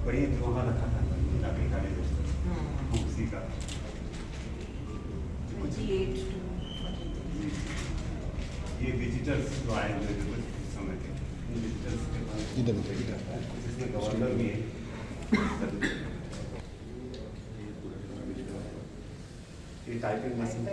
बड़ी वहाँ रखा था उसी का ये विजिटर्स जो आए हुए थे कुछ समय के विजिटर्स के पास जिसमें गवर्नर भी है। ये टाइपिंग मशीन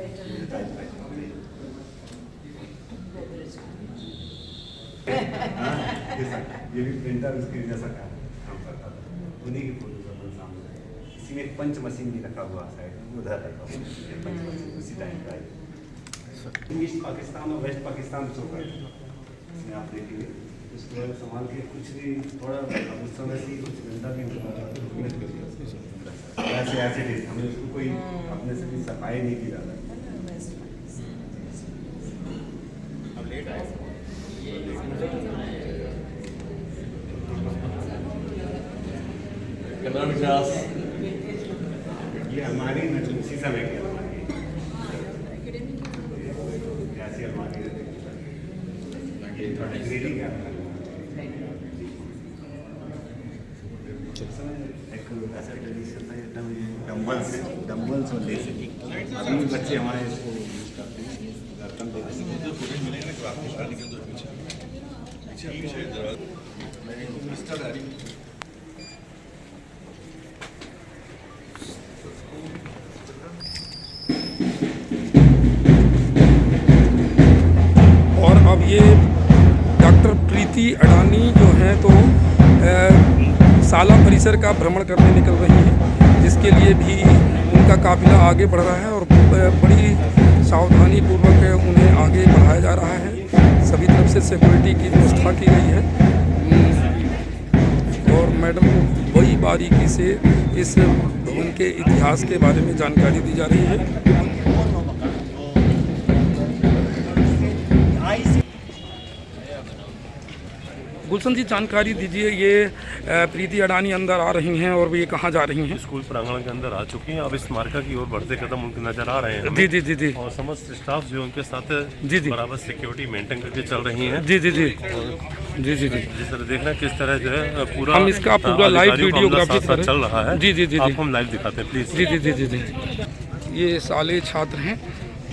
ये भी प्रिंटर उसके जैसा काम करता था। उन्हीं की फोटो का सामने इसी में पंच मशीन भी रखा हुआ साइड उधर रखा हुआ पंच मशीन उसी टाइम का है। ईस्ट पाकिस्तान और वेस्ट पाकिस्तान शो कर इसमें आप देखेंगे उसको संभाल के कुछ भी थोड़ा उस समय से कुछ घंटा भी ऐसे ऐसे थे हमने उसको कोई अपने से भी सफाई नहीं की ज़्यादा। अब लेट आए ये हमारी उसी समय की ऐसी हमारी ग्रेडिंग है एक ऐसा ट्रेडिशन था एकदम डम्बल्स और लेसे अभी बच्चे हमारे इसको यूज करते हैं गणतंत्र दिवस मिलेगा ना आपके शादी के तो पीछे और अब ये डॉक्टर प्रीति अडानी जो हैं तो साला परिसर का भ्रमण करने निकल रही हैं, जिसके लिए भी उनका काफिला आगे बढ़ रहा है और बड़ी सावधानी पूर्वक उन्हें आगे बढ़ाया जा रहा है। सभी तरफ से सिक्योरिटी की व्यवस्था की गई है और मैडम को बड़ी बारीकी से इस भवन के इतिहास के बारे में जानकारी दी जा रही है। गुलशन जी जानकारी दीजिए, ये प्रीति अडानी अंदर आ रही हैं और ये कहाँ जा रही हैं? स्कूल प्रांगण के अंदर आ चुकी हैं, अब इस मार्का की ओर बढ़ते कदम उनके नजर आ रहे हैं। जी जी जी जी। और समस्त स्टाफ जो उनके साथ जी जी बराबर सिक्योरिटी मेंटेन करके चल रही हैं। जी जी जी जी जी जी। जिस तरह देखना किस तरह जो है पूरा हम इसका पूरा लाइव वीडियोग्राफी चल रहा है। जी जी जी आपको हम लाइव दिखाते हैं प्लीज। जी जी जी जी जी। ये साले छात्र हैं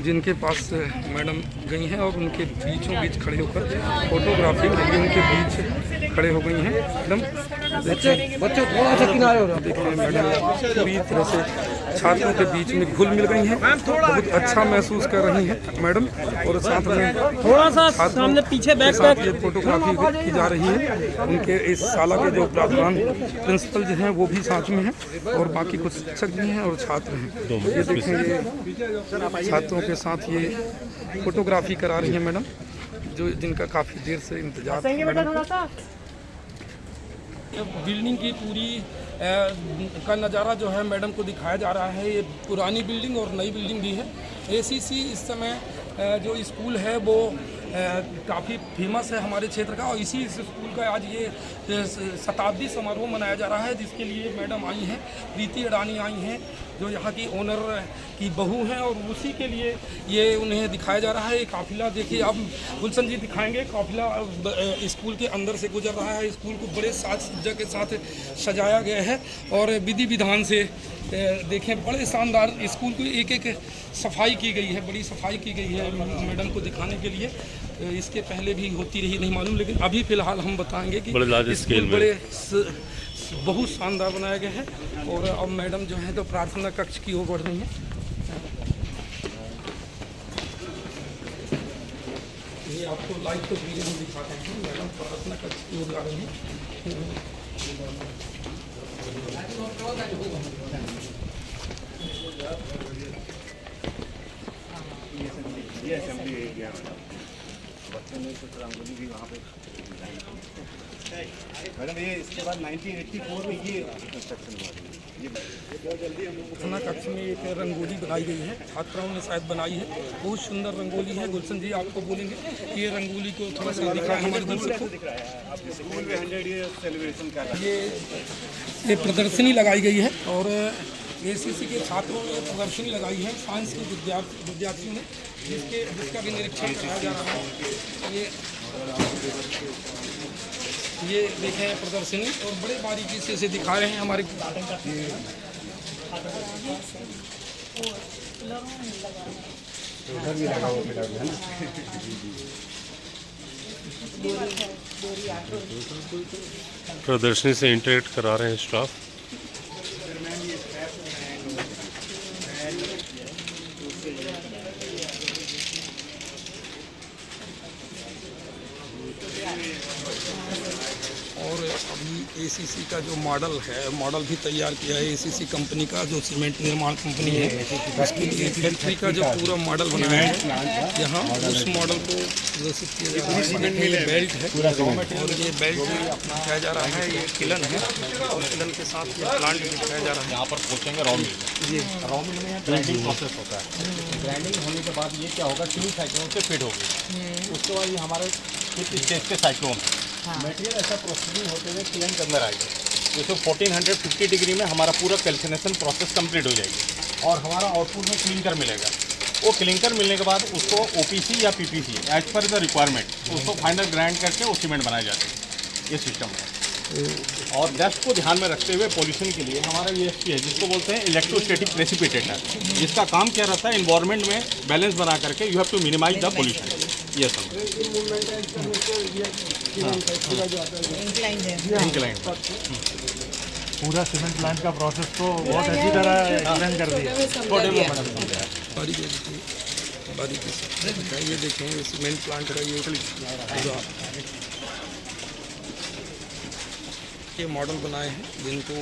जिनके पास मैडम गई हैं और उनके बीचों बीच खड़े होकर फोटोग्राफी के लिए उनके बीच खड़े हो गई हैं। मैडम बच्चे थोड़ा सा किनारे हो रहे हैं। देखिए मैडम पूरी तरह से छात्रों के बीच में घुल मिल गई हैं, बहुत अच्छा महसूस कर रही हैं मैडम। और साथ में थोड़ा सा सामने पीछे बैक ये फोटोग्राफी की जा रही है। उनके इस साला के जो प्रधान प्रिंसिपल जो हैं वो भी साथ में हैं और बाकी कुछ शिक्षक भी हैं और छात्र हैं। ये देखेंगे छात्रों के साथ ये फोटोग्राफी करा रही हैं मैडम, जो जिनका काफ़ी देर से इंतजार था। बिल्डिंग की पूरी का नज़ारा जो है मैडम को दिखाया जा रहा है। ये पुरानी बिल्डिंग और नई बिल्डिंग भी है। एसीसी इस समय जो स्कूल है वो काफ़ी फेमस है हमारे क्षेत्र का और इसी स्कूल का आज ये शताब्दी समारोह मनाया जा रहा है, जिसके लिए मैडम आई हैं, प्रीति अडानी आई हैं जो यहाँ की ओनर की बहू हैं और उसी के लिए ये उन्हें दिखाया जा रहा है। ये काफिला देखिए, अब गुलशन जी दिखाएंगे। काफिला स्कूल के अंदर से गुजर रहा है। स्कूल को बड़े साज सज्जा के साथ सजाया गया है और विधि विधान से देखें बड़े शानदार स्कूल की एक एक सफाई की गई है, बड़ी सफाई की गई है मैडम को दिखाने के लिए। इसके पहले भी होती रही नहीं मालूम, लेकिन अभी फ़िलहाल हम बताएंगे कि स्कूल बड़े बहुत शानदार बनाया गया है। और अब मैडम जो है तो प्रार्थना कक्ष की ओर बढ़ रही हैं। ये आपको लाइव तो वीडियो में दिखाते हैं। मैडम प्रार्थना कक्ष की ओर जा रही हैं। ये असेंबली एरिया बच्चों ने कुछ रंगोली भी वहाँ पे मैडम। ये इसके बाद 1984 में ये कंस्ट्रक्शन हुआ है। प्रार्थना कक्ष में एक रंगोली बनाई गई है, छात्राओं ने शायद बनाई है, बहुत सुंदर रंगोली है। गुलशन जी आपको बोलेंगे कि ये रंगोली को थोड़ा सा दिखाएं हमारे दर्शक को। स्कूल में 100 ईयर सेलिब्रेशन कर रहा है। ये प्रदर्शनी लगाई गई है और एसीसी के छात्रों ने प्रदर्शनी लगाई है, साइंस के विद्यार्थियों ने, जिसका भी निरीक्षण कराया जा रहा है। ये देखें प्रदर्शनी और बड़े बारीकी से इसे दिखा रहे हैं हमारे उधर भी लगा हुआ है ना। प्रदर्शनी से इंटरेक्ट करा रहे हैं स्टाफ। और अभी एसीसी का जो मॉडल है, मॉडल भी तैयार किया है एसीसी कंपनी का, जो सीमेंट निर्माण कंपनी है, उसके लिए फैक्ट्री का जो पूरा मॉडल बनाया है, यहाँ उस मॉडल को प्रदर्शित किया जा रहा है। ये बेल्ट है और ये बेल्ट दिखाया जा रहा है, ये किलन है और किलन के साथ ये प्लांट दिखाया जा रहा है। यहाँ पर पहुँचेंगे रॉ मिल में ग्राइंडिंग प्रोसेस होता है। ग्राइंडिंग होने के बाद ये क्या होगा, 3 साइक्लोन से फिट होगी। उसके बाद ये हमारे 5 स्टेज के साइक्लोन है। मटेरियल ऐसा प्रोसेसिंग होते हुए क्लीन के अंदर आएगा। जैसे 1450 डिग्री में हमारा पूरा कैल्सिनेशन प्रोसेस कंप्लीट हो जाएगी और हमारा आउटपुट में क्लिंकर मिलेगा। वो क्लिंकर मिलने के बाद उसको ओपीसी या PPC as per the requirement उसको फाइनल ग्राइंड करके वो सीमेंट बनाए जाते हैं। ये सिस्टम है। और डस्ट को ध्यान में रखते हुए पोल्यूशन के लिए हमारा यूएसपी है, जिसको बोलते हैं इलेक्ट्रोस्टैटिक प्रेसिपिटेटर, जिसका काम क्या रहता है, इन्वायरमेंट में बैलेंस बना करके you have to minimize the pollution. ये सब इंक्लाइन पूरा सीमेंट प्लांट का प्रोसेस को बहुत अच्छी तरह एक्सप्लेन कर दिया। बारीकी से ये देखें, ये सीमेंट प्लांट का ये मॉडल बनाए हैं, जिनको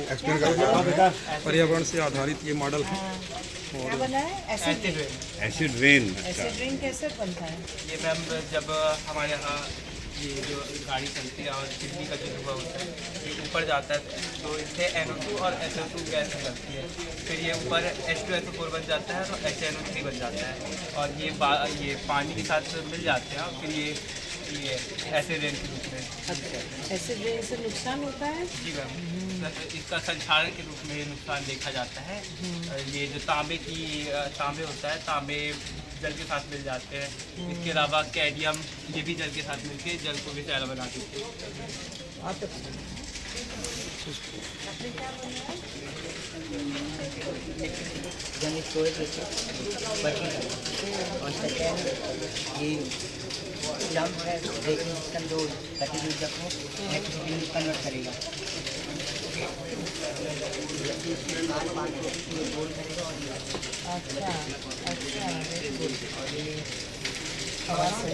पर्यावरण से आधारित ये मॉडल है। क्या बना है? Acid rain. एसिड रेन कैसे बनता है? ये मैम जब हमारे यहाँ ये जो गाड़ी चलती है और बिजली का जो धुआं होता है ये ऊपर जाता है, तो इससे NO2 और SO2 गैस निकलती है। फिर ये ऊपर H2SO4 बन जाता है तो HNO3 बन जाता है और ये पानी के साथ मिल जाते हैं और फिर ये एसिड रेन के रूप में। अच्छा, एसिड रेन से नुकसान होता है? जी मैम, इसका संक्षारण के रूप में नुकसान देखा जाता है। ये जो तांबे होता है, तांबे जल के साथ मिल जाते हैं। इसके अलावा कैडमियम, ये भी जल के साथ मिलके जल को भी सैला बना देते हैं। जंप है, ब्रेकिंग सिस्टम जो कंटिन्यूस जंप है, इलेक्ट्रिसिटी में कन्वर्ट करेगा। अच्छा अच्छा, वेरी गुड। हवा से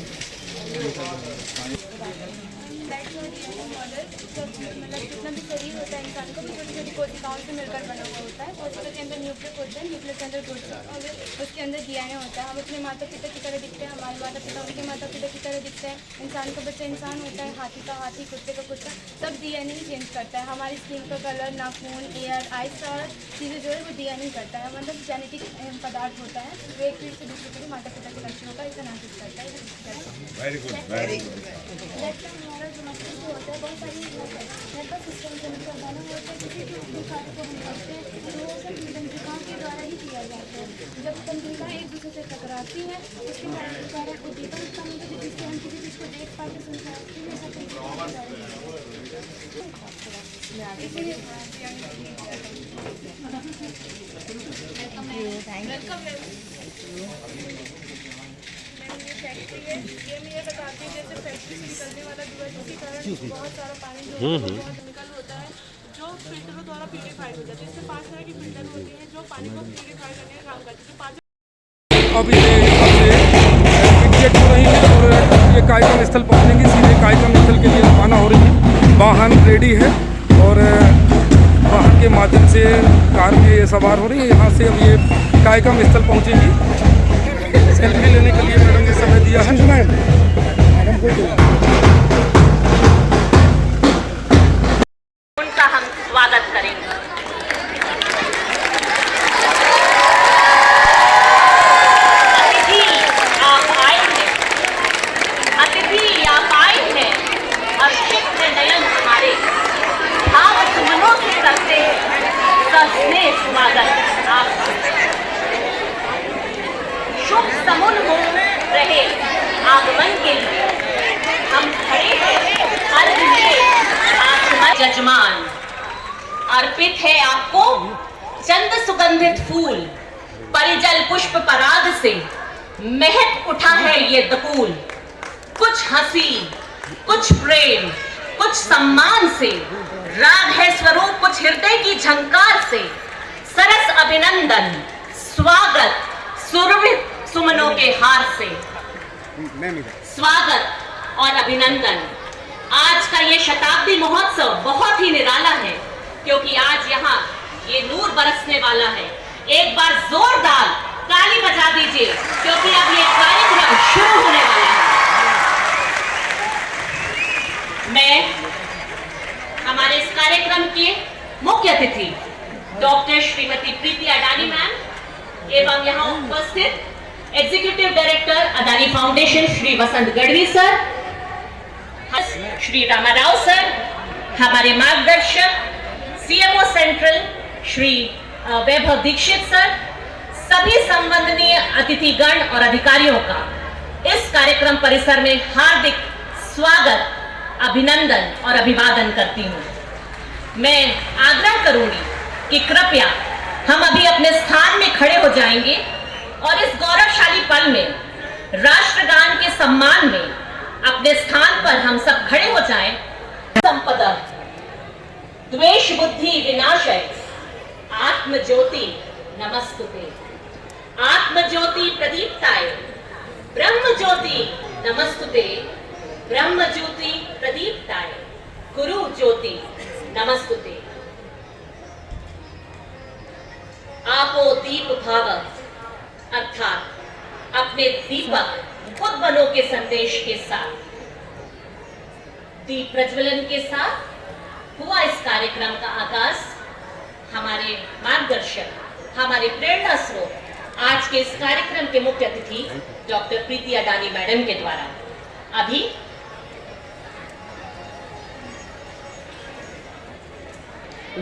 मतलब जितना भी शरीर होता है इंसान को भी छोटी छोटी कोशिकाओं से मिलकर बना हुआ होता है। कोशिका के अंदर न्यूक्लियस होता है, न्यूक्लियस के अंदर प्रोटीन और उसके अंदर DNA होता है। हम अपने माता पिता की तरह दिखते हैं, हमारे माता पिता उनके माता पिता की तरह दिखते हैं। इंसान का बच्चा इंसान होता है, हाथी का हाथी, कुत्ते का कुत्ता, सब DNA ही चेंज करता है। हमारी स्किन का कलर, नाखून, एयर, आइज, सारा चीज़ें जो है वो DNA करता है। मतलब जेनेटिक पदार्थ होता है, वो एक पीढ़ी से दूसरी पीढ़ी माता पिता के लक्षणों का इसे नाशित करता है। Very good, very good. हमारा जो मस्तिष्क होता है बहुत सारी नर्वस सिस्टम से मिलकर बना होता है। किसी भी कार्य को हम करते हैं तो वो सब तंत्रिकाओं के द्वारा ही किया जाता है। जब तंत्रिकाएँ एक दूसरे से टकराती हैं उसके कारण उद्दीपन उत्पन्न होती है, जिससे हम किसी चीज़ को देख पाते सुन पाते हैं। इसीलिए फैक्ट्री है, ये मैं ये बताती हूँ, जैसे फैक्ट्री से निकलने वाला धुआं जिसके कारण बहुत सारा पानी जो है बहुत केमिकल होता है, जो फिल्टरों द्वारा प्यूरीफाई हो जाता है। इससे 5 तरह की फिल्टर होती हैं जो पानी को प्यूरीफाई करने का काम करती है। अब ये एग्जिट हो रही है और ये कार्यक्रम स्थल पहुँचेंगे, सीधे कार्यक्रम स्थल के लिए रवाना हो रही है। वाहन रेडी है और वाहन के माध्यम से कार में सवार हो रही है। यहाँ से अब ये कार्यक्रम स्थल पहुँचेंगी। सेल्फी लेने के लिए मैडम ने समय दिया है। उनका हम स्वागत करेंगे। करें स्वागत आपका। शुभ समुन हो रहे आगमन के लिए हम खड़े हैं अर्घ में जजमान। अर्पित है आपको चंद सुगंधित फूल, परिजल पुष्प पराग से महक उठा है ये दपूल। कुछ हंसी, कुछ प्रेम, कुछ सम्मान से राग है स्वरूप, कुछ हृदय की झंकार से सरस अभिनंदन स्वागत सुरभित सुमनों के हार से। स्वागत और अभिनंदन। आज का ये शताब्दी महोत्सव बहुत ही निराला है, क्योंकि आज यहाँ ये नूर बरसने वाला है। एक बार जोरदार ताली बजा दीजिए, क्योंकि अब ये कार्यक्रम शुरू होने वाला है। मैं हमारे इस कार्यक्रम के मुख्य अतिथि डॉक्टर श्रीमती प्रीति अडानी मैम एवं यहाँ उपस्थित executive director Adani foundation Shri Vasant Gadhvi sir, Shri Ramarao sir, हमारे मार्गदर्शक CMO central Shri Vaibhav Dikshit sir, सभी संबंधनीय अतिथिगण और अधिकारियों का इस कार्यक्रम परिसर में हार्दिक स्वागत, अभिनंदन और अभिवादन करती हूँ। मैं आग्रह करूंगी कि कृपया हम अभी अपने स्थान में खड़े हो जाएंगे और इस गौरवशाली पल में राष्ट्रगान के सम्मान में अपने स्थान पर हम सब खड़े हो जाएं। संपदा द्वेष बुद्धि विनाशय आत्म ज्योति नमस्तुते। आत्म ज्योति प्रदीप्ताय ब्रह्म ज्योति नमस्तुते। ब्रह्म ज्योति प्रदीप्ताय गुरु ज्योति नमस्तुते। आपो दीप भाव अर्थात अपने दीपक खुद बनो के संदेश के साथ दीप प्रज्वलन के साथ हुआ इस कार्यक्रम का आगाज। हमारे मार्गदर्शक, हमारे प्रेरणा स्रोत आज के इस कार्यक्रम के मुख्य अतिथि डॉक्टर प्रीति अडानी मैडम के द्वारा अभी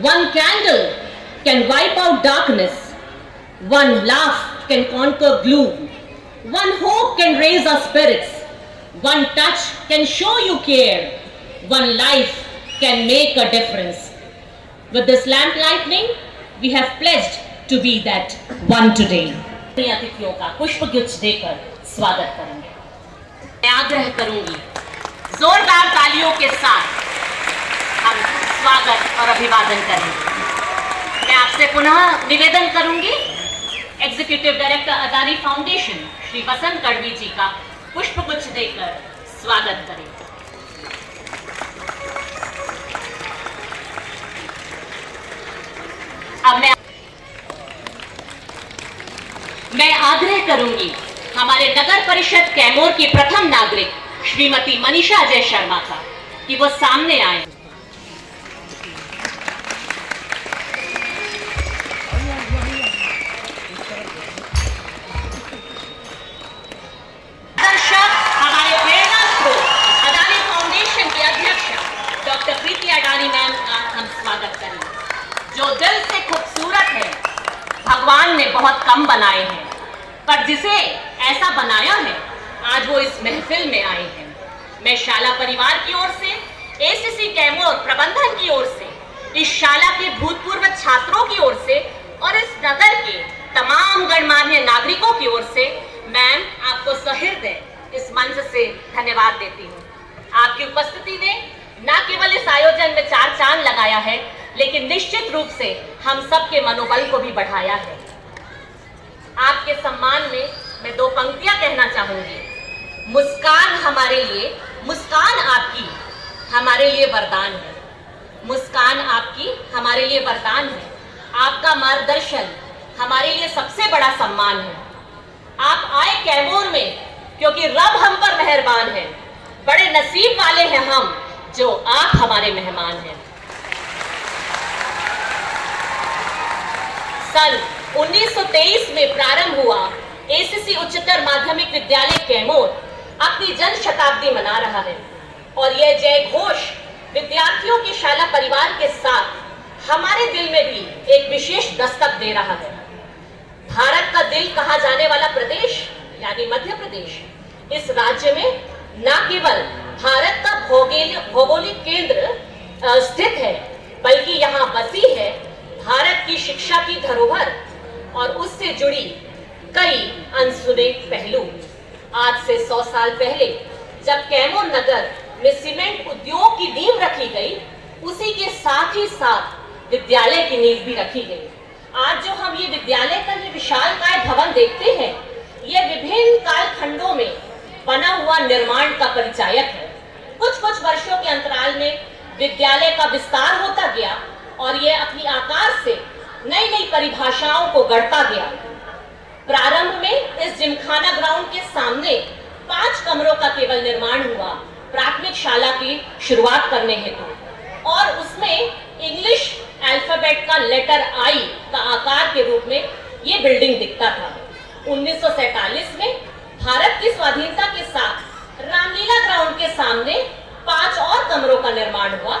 one candle can wipe out darkness, one laugh can conquer gloom, one hope can raise our spirits, one touch can show you care, one life can make a difference. With this lamp lightning, we have pledged to be that one today. अतिथियों का पुष्पगुच्छ देकर स्वागत करेंगे। मैं आग्रह करूंगी जोरदार तालियों के साथ हम स्वागत और अभिवादन करेंगे। मैं आपसे पुनः निवेदन करूंगी executive director Adani foundation Shri Vasant Gadhvi ji का पुष्पगुच्छ देकर स्वागत करें। अब मैं आग्रह करूंगी हमारे नगर परिषद कैमूर की प्रथम नागरिक श्रीमती मनीषा अजय शर्मा का कि वो सामने आए। दर्शक हमारे प्रेरणा स्रोत अडानी फाउंडेशन के अध्यक्ष डॉक्टर प्रीति अडानी मैम का हम स्वागत करेंगे। जो दिल से खूबसूरत है भगवान ने बहुत कम बनाए हैं, पर जिसे ऐसा बनाया है आज वो इस महफिल में आए हैं। मैं शाला परिवार की ओर से, एसीसी कैमूर प्रबंधन की ओर से, इस शाला के भूतपूर्व छात्रों की ओर से और इस नगर के तमाम गणमान्य नागरिकों की ओर से मैम आपको सहृदय इस मंच से धन्यवाद देती हूँ। आपकी उपस्थिति ने न केवल इस आयोजन में चार चांद लगाया है, लेकिन निश्चित रूप से हम सबके मनोबल को भी बढ़ाया है। आपके सम्मान में मैं दो पंक्तियां कहना चाहूंगी। मुस्कान हमारे लिए, मुस्कान आपकी हमारे लिए वरदान है। मुस्कान आपकी हमारे लिए वरदान है। आपका मार्गदर्शन हमारे लिए सबसे बड़ा सम्मान है। आप आए कैमूर में क्योंकि रब हम पर मेहरबान है। बड़े नसीब वाले हैं हम जो आप हमारे मेहमान हैं। सन 1923 में प्रारंभ हुआ एसीसी उच्चतर माध्यमिक विद्यालय कैमूर अपनी जन्म शताब्दी मना रहा है और यह जय घोष विद्यार्थियों की शाला परिवार के साथ हमारे दिल में भी एक विशेष दस्तक दे रहा है। भारत का दिल कहा जाने वाला प्रदेश यानी मध्य प्रदेश, इस राज्य में न केवल भारत का भौगोलिक केंद्र स्थित है, बल्कि यहाँ बसी है भारत की शिक्षा की धरोहर और उससे जुड़ी कई अनसुने पहलू। आज से 100 साल पहले जब कैमूर नगर में सीमेंट उद्योग की नींव रखी गई, उसी के साथ ही साथ विद्यालय की नींव भी रखी गई। आज जो हम ये विद्यालय का ये विशालकाय भवन देखते हैं, ये विभिन्न कालखंडों में बना हुआ निर्माण का परिचायक है। कुछ वर्षों के अंतराल में विद्यालय का विस्तार होता गया और ये अपनी आकार से नई नई परिभाषाओं को गढ़ता गया। प्रारंभ में इस जिमखाना ग्राउंड के सामने 5 कमरों का केवल निर्माण हुआ प्राथमिक शाला की शुरुआत करने हेतु, और उसमें इंग्लिश अल्फाबेट का लेटर आई का आकार के रूप में ये बिल्डिंग दिखता था। 1947 में भारत की स्वाधीनता के साथ रामलीला ग्राउंड के सामने 5 और कमरों का निर्माण हुआ,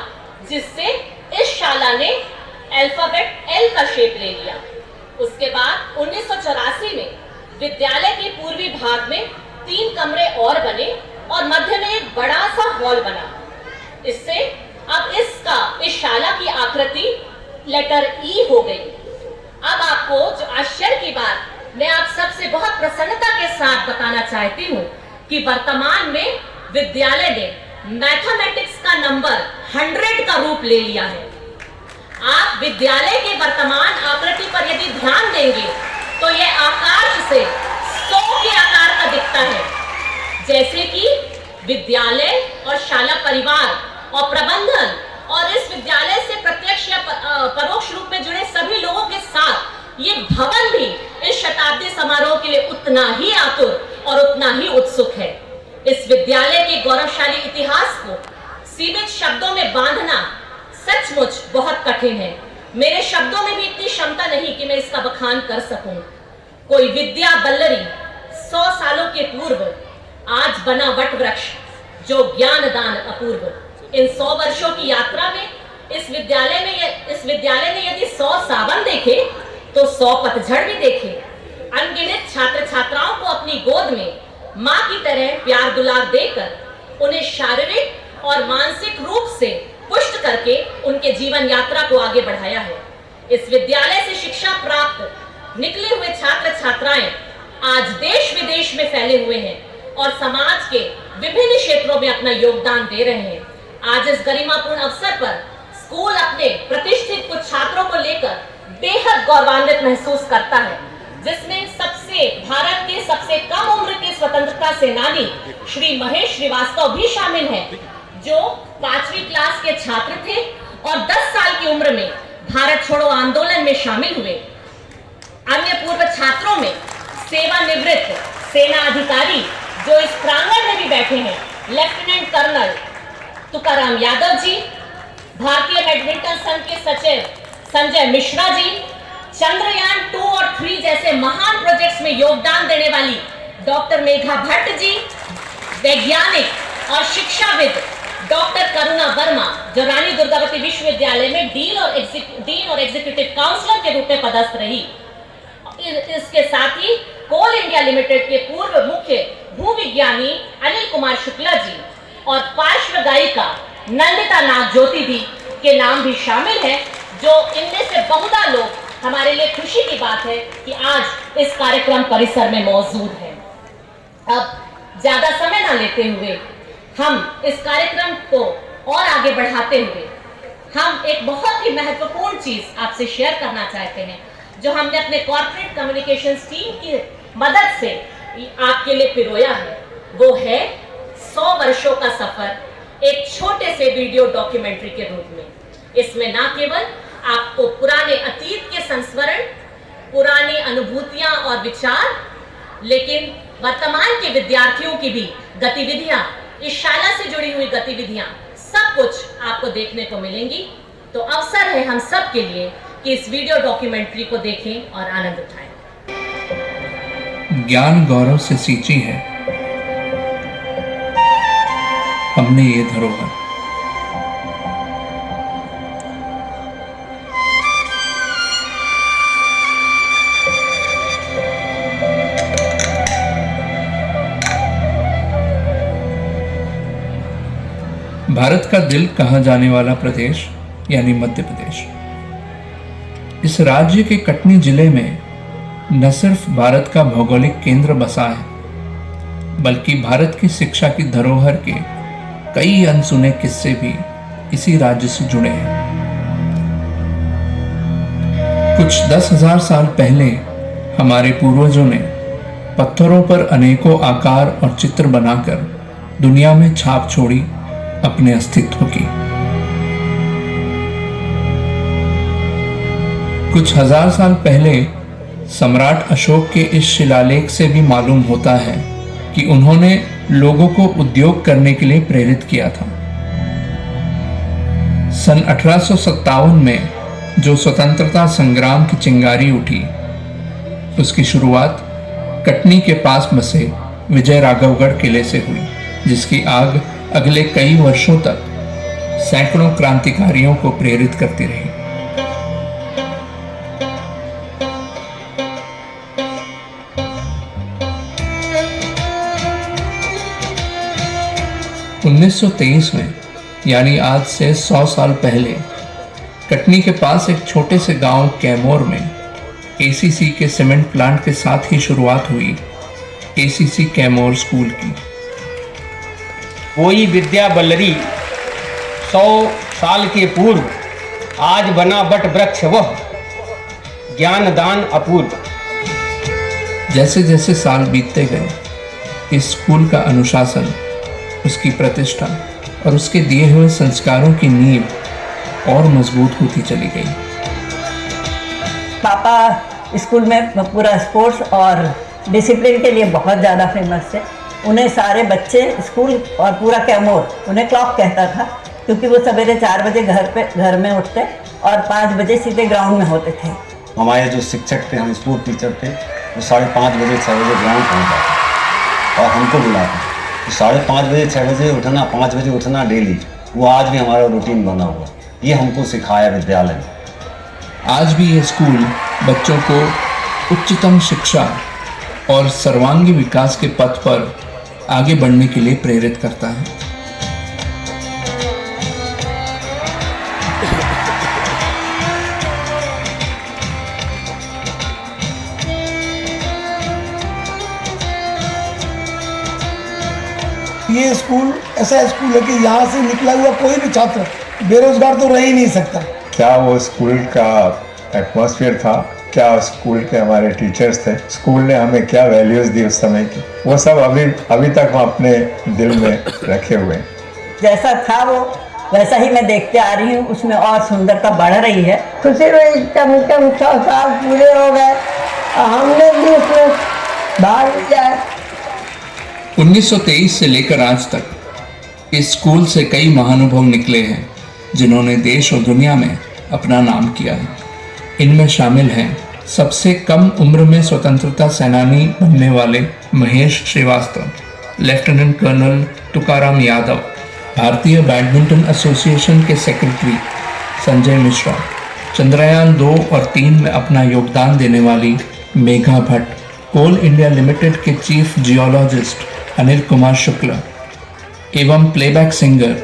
जिससे इस शाला ने अल्फाबेट एल का शेप ले लिया। उसके बाद 1984 में विद्यालय के पूर्वी भाग में 3 कमरे और बने और मध्य में एक बड़ा सा हॉल बना। इससे अब इस शाला की आकृति लेटर ई हो गई। अब आपको जो आश्चर्य की बात मैं आप सबसे बहुत प्रसन्नता के साथ बताना चाहती हूँ कि वर्तमान में विद्यालय ने मैथमेटिक्स का नंबर 100 का रूप ले लिया है। आप विद्यालय के वर्तमान आकृति पर यदि ध्यान देंगे तो यह आकाश से 100 के आकार का दिखता है। जैसे कि विद्यालय और शाला परिवार और प्रबंधन और इस विद्यालय से प्रत्यक्ष या परोक्ष रूप में जुड़े सभी लोगों के साथ ये भवन भी इस शताब्दी समारोह के लिए उतना ही आतुर और उतना ही उत्सुक है। इस विद्यालय के गौरवशाली इतिहास को सीमित शब्दों में बांधना सचमुच बहुत कठिन है। मेरे शब्दों में भी इतनी क्षमता नहीं कि मैं इसका बखान कर सकूं। कोई विद्या बल्लरी 100 सालों के पूर्व आज बना वट वृक्ष जो ज्ञान दान अपूर्व। इन 100 वर्षों की यात्रा में इस विद्यालय ने यदि 100 सावन देखे तो 100 पतझड़ भी देखे। अनगिनत छात्र छात्राओं को अपनी गोद में माँ की तरह प्यार दुलार देकर उन्हें शारीरिक और मानसिक रूप से पुष्ट करके उनके जीवन यात्रा को आगे बढ़ाया है। इस विद्यालय से शिक्षा प्राप्त निकले हुए छात्र छात्राएं आज देश विदेश में फैले हुए हैं और समाज के विभिन्न क्षेत्रों में अपना योगदान दे रहे हैं। आज इस गरिमापूर्ण अवसर पर स्कूल अपने प्रतिष्ठित कुछ छात्रों को लेकर बेहद गौरवान्वित महसूस करता है, जिसमें भारत के सबसे कम उम्र के स्वतंत्रता सेनानी श्री महेश श्रीवास्तव भी शामिल हैं, जो 5वीं क्लास के छात्र थे और 10 साल की उम्र में भारत छोड़ो आंदोलन में शामिल हुए। अन्य पूर्व छात्रों में सेवानिवृत्त सेना अधिकारी जो इस प्रांगण में भी बैठे हैं, लेफ्टिनेंट कर्नल तुकाराम यादव जी, भारतीय बैडमिंटन संघ के सचिव संजय मिश्रा जी, चंद्रयान 2 और 3 जैसे महान प्रोजेक्ट्स में योगदान देने वाली डॉक्टर मेघा भट्ट जी, वैज्ञानिक और शिक्षाविद डॉक्टर करुणा वर्मा जो रानी दुर्गावती विश्वविद्यालय में डीन और एग्जीक्यूटिव काउंसलर के रूप में पदस्थ रही। इसके साथ ही कोल इंडिया लिमिटेड के पूर्व मुख्य भूविज्ञानी अनिल कुमार शुक्ला जी और पार्श्व गायिका नंदिता नाग ज्योति दी के नाम भी शामिल है, जो इनमें से बहुधा लोग हमारे लिए खुशी की बात है कि आज इस कार्यक्रम परिसर में मौजूद है। अब ज्यादा समय ना लेते हुए हम इस कार्यक्रम को और आगे बढ़ाते हुए हम एक बहुत ही महत्वपूर्ण चीज आपसे शेयर करना चाहते हैं, जो हमने अपने कॉर्पोरेट कम्युनिकेशंस टीम की मदद से आपके लिए पिरोया है। वो है 100 वर्षों का सफर एक छोटे से वीडियो डॉक्यूमेंट्री के रूप में। इसमें ना केवल आपको पुराने अतीत के संस्मरण, पुरानी अनुभूतियां और विचार, लेकिन वर्तमान के विद्यार्थियों की भी गतिविधियां, इस शाला से जुड़ी हुई गतिविधियां, सब कुछ आपको देखने को मिलेंगी। तो अवसर है हम सब के लिए कि इस वीडियो डॉक्यूमेंट्री को देखें और आनंद उठाएं। ज्ञान गौरव से सींची है हमने ये धरोहर, भारत का दिल कहा जाने वाला प्रदेश यानी मध्य प्रदेश। इस राज्य के कटनी जिले में न सिर्फ भारत का भौगोलिक केंद्र बसा है, बल्कि भारत की शिक्षा की धरोहर के कई अनसुने किस्से भी इसी राज्य से जुड़े हैं। कुछ 10,000 साल पहले हमारे पूर्वजों ने पत्थरों पर अनेकों आकार और चित्र बनाकर दुनिया में छाप छोड़ी अपने अस्तित्व की। कुछ 1000 साल पहले सम्राट अशोक के इस शिलालेख से भी मालूम होता है कि उन्होंने लोगों को उद्योग करने के लिए प्रेरित किया था। सन 1857 में जो स्वतंत्रता संग्राम की चिंगारी उठी, उसकी शुरुआत कटनी के पास बसे विजय राघवगढ़ किले से हुई, जिसकी आग अगले कई वर्षों तक सैकड़ों क्रांतिकारियों को प्रेरित करती रही। (1923) में, यानी आज से 100 साल पहले, कटनी के पास एक छोटे से गांव कैमोर में एसीसी के सीमेंट प्लांट के साथ ही शुरुआत हुई एसीसी कैमोर स्कूल की। कोई विद्या बल्लरी 100 साल के पूर्व, आज बना बट वृक्ष वह ज्ञान दान अपूर्व। जैसे जैसे साल बीतते गए, इस स्कूल का अनुशासन, उसकी प्रतिष्ठा और उसके दिए हुए संस्कारों की नींव और मजबूत होती चली गई। पापा स्कूल में पूरा स्पोर्ट्स और डिसिप्लिन के लिए बहुत ज़्यादा फेमस थे। उन्हें सारे बच्चे स्कूल और पूरा कैमोर उन्हें क्लॉक कहता था, क्योंकि वो सवेरे 4 बजे घर में उठते और 5 बजे सीधे ग्राउंड में होते थे। हमारे जो शिक्षक थे, हम स्पोर्ट टीचर थे, वो 5:30 बजे 6 बजे ग्राउंड पहुँच जाते और हमको बुलाते। तो 5:30 बजे 6 बजे उठना, 5 बजे उठना डेली, वो आज भी हमारा रूटीन बना हुआ। ये हमको सिखाया विद्यालय में। आज भी ये स्कूल बच्चों को उच्चतम शिक्षा और सर्वांगीण विकास के पथ पर आगे बढ़ने के लिए प्रेरित करता है। ये स्कूल ऐसा स्कूल है कि यहाँ से निकला हुआ कोई भी छात्र बेरोजगार तो रह ही नहीं सकता। क्या वो स्कूल का एटमॉस्फेयर था, क्या स्कूल के हमारे टीचर्स थे, स्कूल ने हमें क्या वैल्यूज दी उस समय की, वो सब अभी तक हम अपने दिल में रखे हुए हैं। जैसा था वो वैसा ही मैं देखते आ रही हूँ, उसमें और सुंदरता बढ़ रही है। खुशी में कम 100 साल पूरे हो गए, हमने भी उसमें भाग लिया है। 1923 से लेकर आज तक इस स्कूल से कई महानुभव निकले हैं, जिन्होंने देश और दुनिया में अपना नाम किया है। इनमें शामिल हैं सबसे कम उम्र में स्वतंत्रता सेनानी बनने वाले महेश श्रीवास्तव, लेफ्टिनेंट कर्नल तुकाराम यादव, भारतीय बैडमिंटन एसोसिएशन के सेक्रेटरी संजय मिश्रा, चंद्रयान 2 और 3 में अपना योगदान देने वाली मेघा भट्ट, कोल इंडिया लिमिटेड के चीफ जियोलॉजिस्ट अनिल कुमार शुक्ला एवं प्लेबैक सिंगर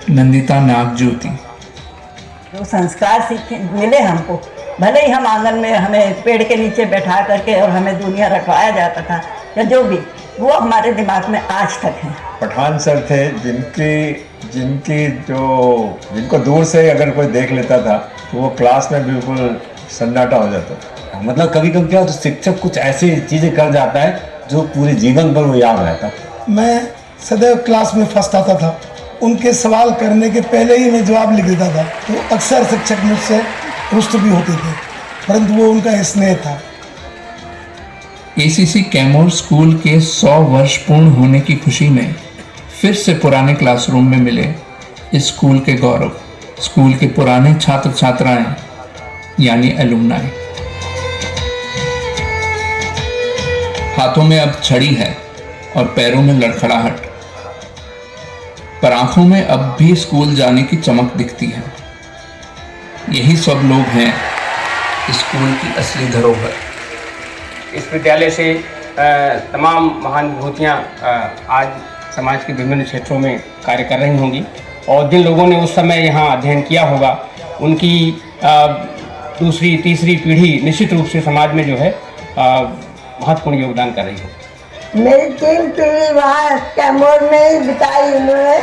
नंदिता नागज्योति। जो संस्कार सीखे मिले हमको, भले ही हम आंगन में हमें पेड़ के नीचे बैठा करके और हमें दुनिया रखवाया जाता था या जो भी, वो हमारे दिमाग में आज तक है। पठान सर थे जिनको दूर से अगर कोई देख लेता था तो वो क्लास में बिल्कुल सन्नाटा हो जाता था। मतलब कभी कभी क्या होता, शिक्षक कुछ ऐसी चीज़ें कर जाता है जो पूरे जीवन भर वो याद रहता। मैं सदैव क्लास में फर्स्ट आता था, उनके सवाल करने के पहले ही मैं जवाब लिख देता था। तो अक्सर शिक्षक मुझसे रुष्ट भी होते थे, परंतु वो उनका स्नेह था। एसीसी कैमोर स्कूल के 100 वर्ष पूर्ण होने की खुशी में फिर से पुराने क्लासरूम में मिले इस स्कूल के गौरव, स्कूल के पुराने छात्र छात्राएं यानी एलुमनाई। हाथों में अब छड़ी है और पैरों में लड़खड़ाहट, पर आंखों में अब भी स्कूल जाने की चमक दिखती है। यही सब लोग हैं स्कूल की असली धरोहर। इस विद्यालय से तमाम महान विभूतियाँ आज समाज के विभिन्न क्षेत्रों में कार्य कर रही होंगी। और जिन लोगों ने उस समय यहाँ अध्ययन किया होगा उनकी दूसरी तीसरी पीढ़ी निश्चित रूप से समाज में जो है महत्वपूर्ण योगदान कर रही है। मेरी 3 पीढ़ी वहाँ कैमूर में ही बिताई उन्होंने।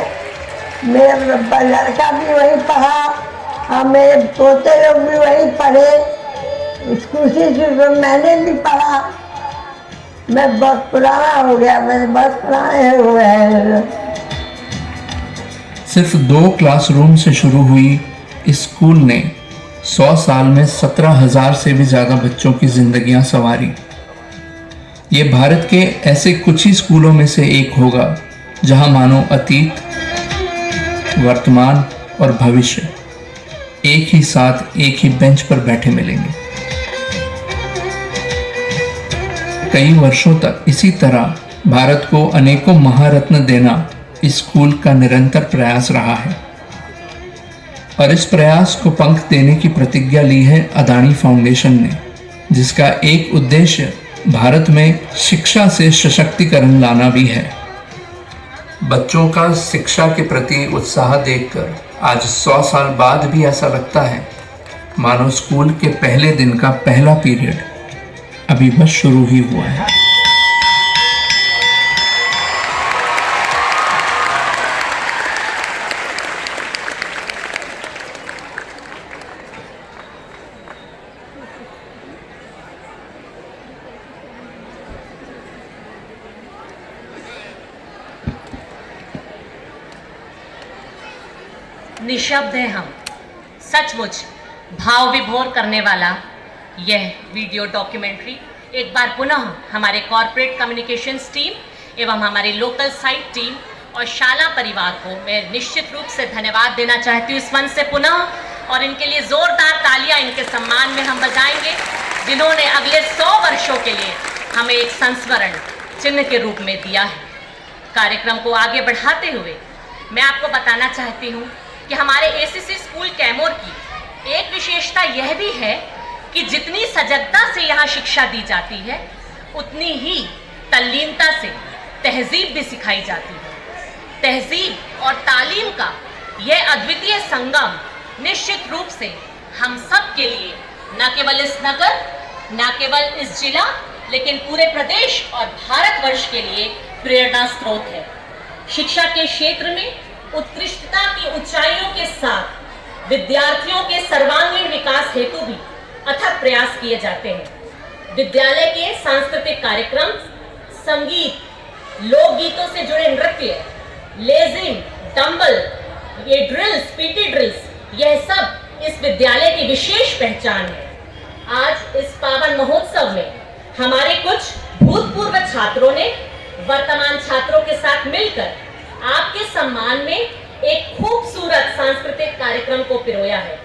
मेरा लड़का भी वहीं पढ़ा और मेरे पोते लोग भी वहीं पढ़े। स्कूल से मैंने भी पढ़ा। मैं बहुत पुराना हो गया, मेरे बहुत पुराने हो गए हैं। सिर्फ 2 क्लासरूम से शुरू हुई इस स्कूल ने 100 साल में 17,000 से भी ज़्यादा बच्चों की जिंदगियां संवारी। ये भारत के ऐसे कुछ ही स्कूलों में से एक होगा जहां मानो अतीत, वर्तमान और भविष्य एक ही साथ एक ही बेंच पर बैठे मिलेंगे। कई वर्षों तक इसी तरह भारत को अनेकों महारत्न देना इस स्कूल का निरंतर प्रयास रहा है और इस प्रयास को पंख देने की प्रतिज्ञा ली है अदानी फाउंडेशन ने, जिसका एक उद्देश्य भारत में शिक्षा से सशक्तिकरण लाना भी है। बच्चों का शिक्षा के प्रति उत्साह देखकर आज 100 साल बाद भी ऐसा लगता है मानो स्कूल के पहले दिन का पहला पीरियड अभी बस शुरू ही हुआ है। निशब्द है हम, सचमुच भाव विभोर करने वाला यह वीडियो डॉक्यूमेंट्री एक बार पुनः हमारे कॉर्पोरेट कम्युनिकेशंस टीम एवं हमारी लोकल साइट टीम और शाला परिवार को मैं निश्चित रूप से धन्यवाद देना चाहती हूँ इस मंच से पुनः, और इनके लिए जोरदार तालियां इनके सम्मान में हम बजाएंगे जिन्होंने अगले 100 वर्षों के लिए हमें एक संस्मरण चिन्ह के रूप में दिया है। कार्यक्रम को आगे बढ़ाते हुए मैं आपको बताना चाहती हूँ कि हमारे एसीसी स्कूल कैमूर की एक विशेषता यह भी है कि जितनी सजगता से यहाँ शिक्षा दी जाती है उतनी ही तल्लीनता से तहजीब भी सिखाई जाती है। तहजीब और तालीम का यह अद्वितीय संगम निश्चित रूप से हम सब के लिए न केवल इस नगर, न केवल इस जिला, लेकिन पूरे प्रदेश और भारतवर्ष के लिए प्रेरणा स्रोत है। शिक्षा के क्षेत्र में उत्कृष्टता की ऊंचाइयों के साथ विद्यार्थियों के सर्वांगीण विकास हेतु भी अथक प्रयास किए जाते हैं। विद्यालय के सांस्कृतिक कार्यक्रम, संगीत, लोकगीतों से जुड़े नृत्य, लेजिम, डंबल, ये ड्रिल्स, पीटी ड्रिल्स, यह सब इस विद्यालय की विशेष पहचान है। आज इस पावन महोत्सव में हमारे कुछ भूतपूर्व छात्रों ने वर्तमान छात्रों के साथ मिलकर आपके सम्मान में एक खूबसूरत सांस्कृतिक कार्यक्रम को पिरोया है।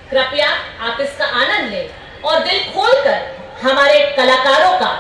कृपया आप इसका आनंद लें और दिल खोलकर हमारे कलाकारों का